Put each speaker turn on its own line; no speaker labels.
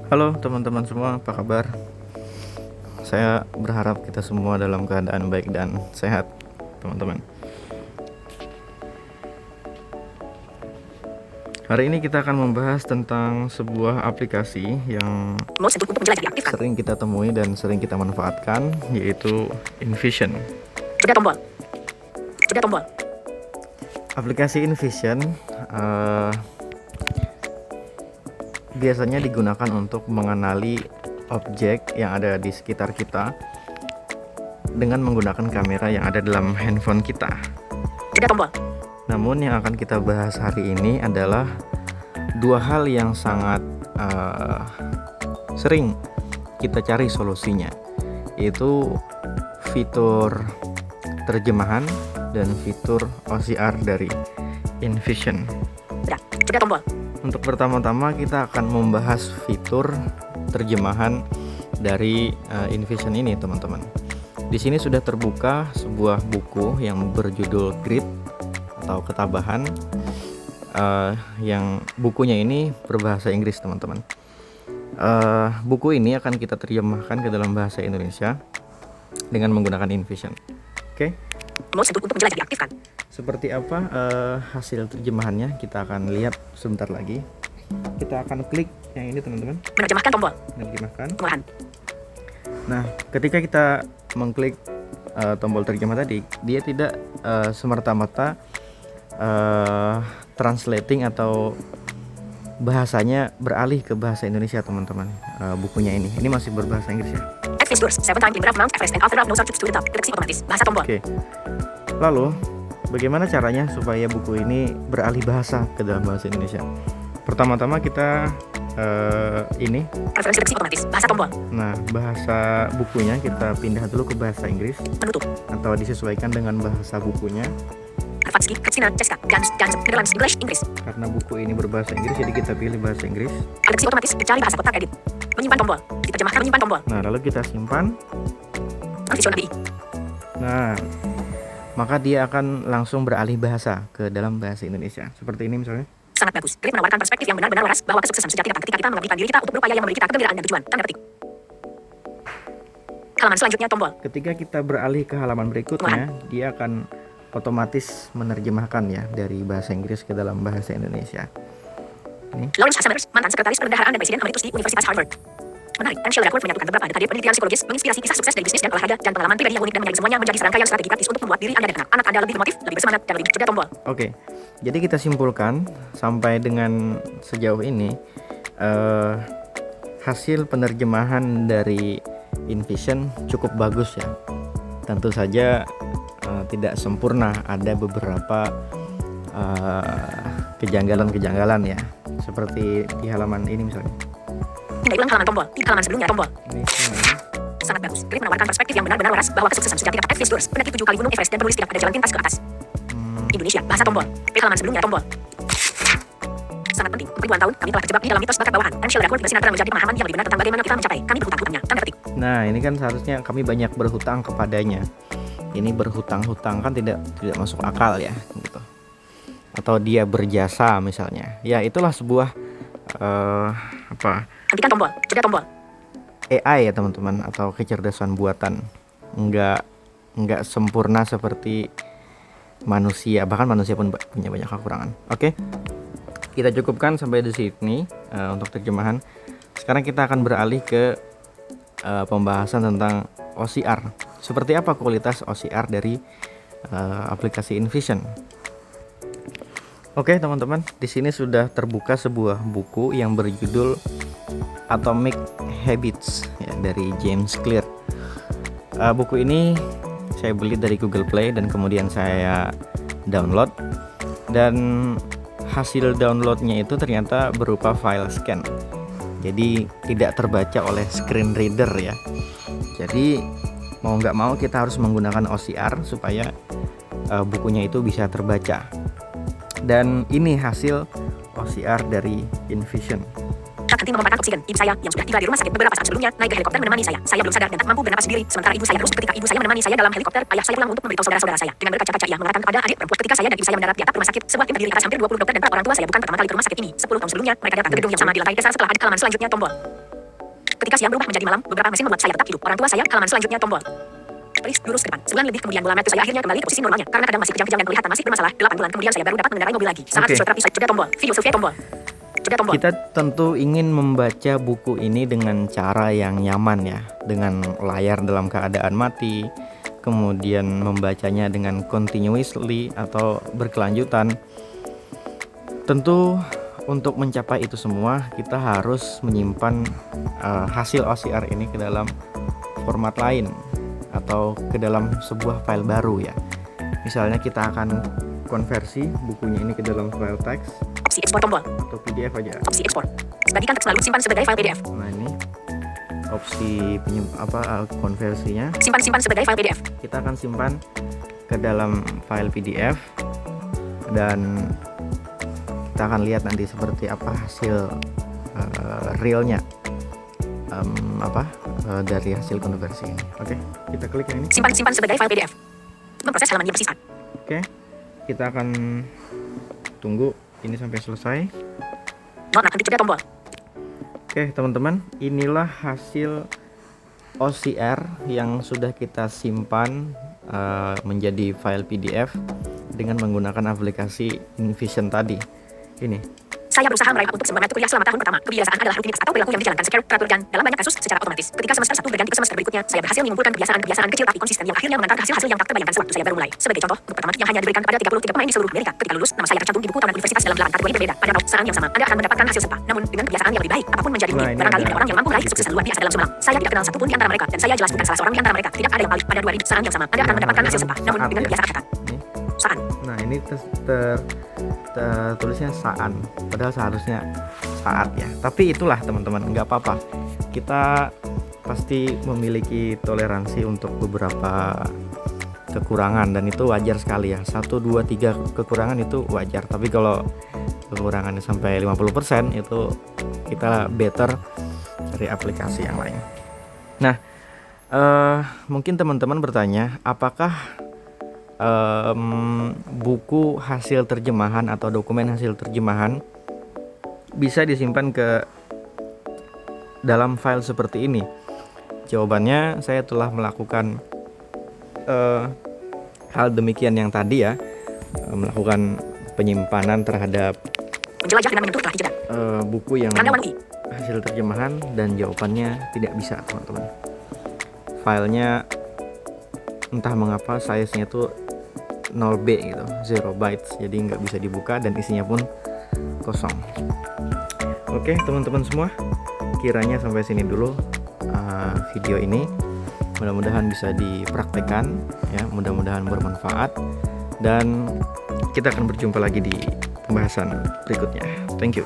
Halo teman-teman semua, apa kabar? Saya berharap kita semua dalam keadaan baik dan sehat, teman-teman. Hari ini kita akan membahas tentang sebuah aplikasi yang sering kita temui dan sering kita manfaatkan, yaitu InVision.
Jeda tombol.
Aplikasi InVision biasanya digunakan untuk mengenali objek yang ada di sekitar kita dengan menggunakan kamera yang ada dalam handphone kita.
Jeda tombol.
Namun yang akan kita bahas hari ini adalah dua hal yang sangat sering kita cari solusinya, yaitu fitur terjemahan dan fitur OCR dari InVision.
Jeda tombol.
Untuk pertama-tama kita akan membahas fitur terjemahan dari InVision ini, teman-teman. Di sini sudah terbuka sebuah buku yang berjudul Grid atau Ketabahan, yang bukunya ini berbahasa Inggris, teman-teman. Buku ini akan kita terjemahkan ke dalam bahasa Indonesia dengan menggunakan InVision. Oke?
Mouse untuk menjelajah diaktifkan.
Seperti apa hasil terjemahannya kita akan lihat sebentar lagi. Kita akan klik yang ini, teman-teman.
Menerjemahkan tombol.
Menerjemahkan.
Pengolahan.
Nah, ketika kita mengklik tombol terjemah tadi, dia tidak semerta-mata translating atau bahasanya beralih ke bahasa Indonesia, teman-teman. Bukunya ini masih berbahasa Inggris ya.
Advanced doors. 7 times in graph mount Everest and author of no subjects to the top. Deteksi otomatis. Bahasa tombol.
Oke. Lalu, bagaimana caranya supaya buku ini beralih bahasa ke dalam bahasa Indonesia? Pertama-tama kita ini.
Preferensi deteksi otomatis. Bahasa tombol.
Nah, bahasa bukunya kita pindah dulu ke bahasa Inggris
Penutup.
atau disesuaikan dengan bahasa bukunya.
Advanced key. Kristina. Jessica. Gans. Netherlands. English. Inggris.
Karena buku ini berbahasa Inggris, jadi kita pilih bahasa Inggris.
Deteksi otomatis. Mencari bahasa kotak edit. Menyimpan tombol. Diterjemahkan menyimpan tombol.
Nah, lalu kita simpan.
InVision API.
Nah, maka dia akan langsung beralih bahasa ke dalam bahasa Indonesia. Seperti ini misalnya.
Sangat bagus. Grid menawarkan perspektif yang benar-benar waras bahwa kesuksesan sejati datang ketika kita mengabdikan diri kita untuk berupaya yang memberi kita kegembiraan dan tujuan. Tanda petik. Halaman selanjutnya tombol.
Ketika kita beralih ke halaman berikutnya, dia akan otomatis menerjemahkan ya dari bahasa Inggris ke dalam bahasa Indonesia. Ini.
Lawrence Summers, mantan sekretaris perbendaharaan dan presiden emeritus di Universitas Harvard. Menarik, Ansel Redford menyatukan beberapa dekade penelitian psikologis, menginspirasi kisah sukses dari bisnis dan olahraga, dan pengalaman pribadi yang unik dan menyalin semuanya menjadi serangkaian strategi praktis untuk membuat diri Anda dan anak Anda lebih motif, lebih bersemangat, dan lebih jeda tombol.
Oke, jadi kita simpulkan sampai dengan sejauh ini hasil penerjemahan dari InVision cukup bagus ya. Tentu saja tidak sempurna, ada beberapa kejanggalan-kejanggalan ya, seperti di halaman ini misalnya.
Pindah ulang halaman tombol, di halaman sebelumnya tombol.
Ini semuanya.
Sangat bagus. Grid menawarkan perspektif yang benar-benar waras bahwa kesuksesan sejati dapat Advanced doors. Pendaki 7 kali gunung Everest dan penulis tidak ada jalan pintas ke atas. Indonesia, bahasa tombol. Di halaman sebelumnya tombol. Sangat penting. Ribuan tahun kami telah terjebak di dalam mitos bakat bawahan. Ansel Redford bersinar menjadi pemahaman yang lebih benar tentang bagaimana kita mencapai. Kami berhutang-hutangnya. Tanda petik.
Nah, ini kan seharusnya kami banyak berhutang kepadanya. Ini berhutang-hutang kan tidak masuk akal ya, gitu. Atau dia berjasa misalnya. Ya, itulah sebuah
Hentikan tombol. Jeda tombol.
AI ya teman-teman, atau kecerdasan buatan. Enggak sempurna seperti manusia, bahkan manusia pun punya banyak kekurangan. Oke, kita cukupkan sampai di sini untuk terjemahan. Sekarang kita akan beralih ke pembahasan tentang OCR. Seperti apa kualitas OCR dari aplikasi InVision? Oke teman-teman, di sini sudah terbuka sebuah buku yang berjudul Atomic Habits ya, dari James Clear. Buku ini saya beli dari Google Play dan kemudian saya download, dan hasil downloadnya itu ternyata berupa file scan, jadi tidak terbaca oleh screen reader ya. Jadi mau nggak mau kita harus menggunakan OCR supaya bukunya itu bisa terbaca. Dan ini hasil OCR dari InVision.
Saat henti memompahkan oksigen, ibu saya yang sudah tiba di rumah sakit beberapa saat sebelumnya naik ke helikopter menemani saya. Saya belum sadar dan tak mampu bernapas sendiri. Sementara ibu saya terus ketika ibu saya menemani saya dalam helikopter, ayah saya pulang untuk memberitahu saudara-saudara saya. Dengan berkaca-kaca ia mengatakan kepada adik perempuan ketika saya dan ibu saya mendarat di atap rumah sakit, sebuah tim terdiri atas hampir 20 dokter dan para orang tua saya bukan pertama kali ke rumah sakit ini. 10 tahun sebelumnya, mereka datang ke gedung yang sama di lantai dasar setelah adik halaman selanjutnya tombol. Ketika siang berubah menjadi malam, beberapa mesin membuat saya tetap hidup. Orang tua saya halaman selanjutnya tombol. Please lurus ke depan. Sebulan lebih kemudian bola mata saya akhirnya kembali ke posisi normalnya karena kadang masih kejang-kejang dan kelihatan masih bermasalah. 8 bulan kemudian saya baru dapat mengendarai mobil lagi. Sangat fisioterapi saya jeda tombol. Video survei tombol. Jeda tombol.
Kita tentu ingin membaca buku ini dengan cara yang nyaman ya, dengan layar dalam keadaan mati, kemudian membacanya dengan continuously atau berkelanjutan. Tentu untuk mencapai itu semua kita harus menyimpan hasil OCR ini ke dalam format lain atau ke dalam sebuah file baru ya. Misalnya kita akan konversi bukunya ini ke dalam file teks
Opsi ekspor tombol.
atau PDF aja.
Opsi ekspor. Bagikan teks lalu simpan sebagai file PDF.
Nah ini opsi konversinya.
Simpan sebagai file PDF.
Kita akan simpan ke dalam file PDF dan kita akan lihat nanti seperti apa hasil realnya dari hasil konversi ini. Oke, kita klik yang ini.
Simpan sebagai file PDF. Memproses halaman yang bersisa.
Oke, kita akan tunggu ini sampai selesai.
Not akan jeda tombol.
Oke teman-teman, inilah hasil OCR yang sudah kita simpan menjadi file PDF dengan menggunakan aplikasi InVision tadi. Ini.
Saya berusaha meraih untuk semangat kuliah selama tahun pertama. Kebiasaan adalah rutinitas atau perilaku yang dijalankan secara teratur dan dalam banyak kasus secara otomatis. Ketika semester 1 berganti ke semester berikutnya, saya berhasil mengumpulkan kebiasaan kecil tapi konsisten yang akhirnya mengantar hasil yang tak terbayangkan sewaktu saya baru mulai. Sebagai contoh, buku pertama yang hanya diberikan kepada 33 pemain di seluruh Amerika. Ketika lulus, nama saya tercantum di buku tahunan universitas dalam 8 kategori berbeda. Pada saat yang sama, Anda akan mendapatkan hasil serupa. Namun dengan kebiasaan yang lebih baik, apapun menjadi mungkin. Barangkali ada orang yang mampu meraih kesuksesan luar biasa dalam semalam. Saya tidak kenal satupun di antara mereka dan saya jelas bukan salah seorang di antara mereka. Tidak ada yang paling pada 2 saat yang sama. Anda akan mendapatkan hasil serupa. Namun dengan kebiasaan kata. Saat.
Nah ini tulisnya saan, padahal seharusnya saat ya. Tapi itulah teman-teman, nggak apa-apa. Kita pasti memiliki toleransi untuk beberapa kekurangan dan itu wajar sekali ya. 1, 2, 3 kekurangan itu wajar. Tapi kalau kekurangannya sampai 50% itu kita better cari aplikasi yang lain. Nah, mungkin teman-teman bertanya, apakah buku hasil terjemahan atau dokumen hasil terjemahan bisa disimpan ke dalam file seperti ini? Jawabannya, saya telah melakukan hal demikian yang tadi ya, melakukan penyimpanan terhadap
menjelajah dengan menyentuh telah dijeda.
Buku yang
Karyawan UI.
hasil terjemahan dan jawabannya tidak bisa teman-teman. Filenya entah mengapa size-nya tuh 0B gitu, 0 bytes, jadi nggak bisa dibuka dan isinya pun kosong. Oke teman-teman semua, kiranya sampai sini dulu video ini. Mudah-mudahan bisa dipraktekkan ya, mudah-mudahan bermanfaat dan kita akan berjumpa lagi di pembahasan berikutnya. Thank you.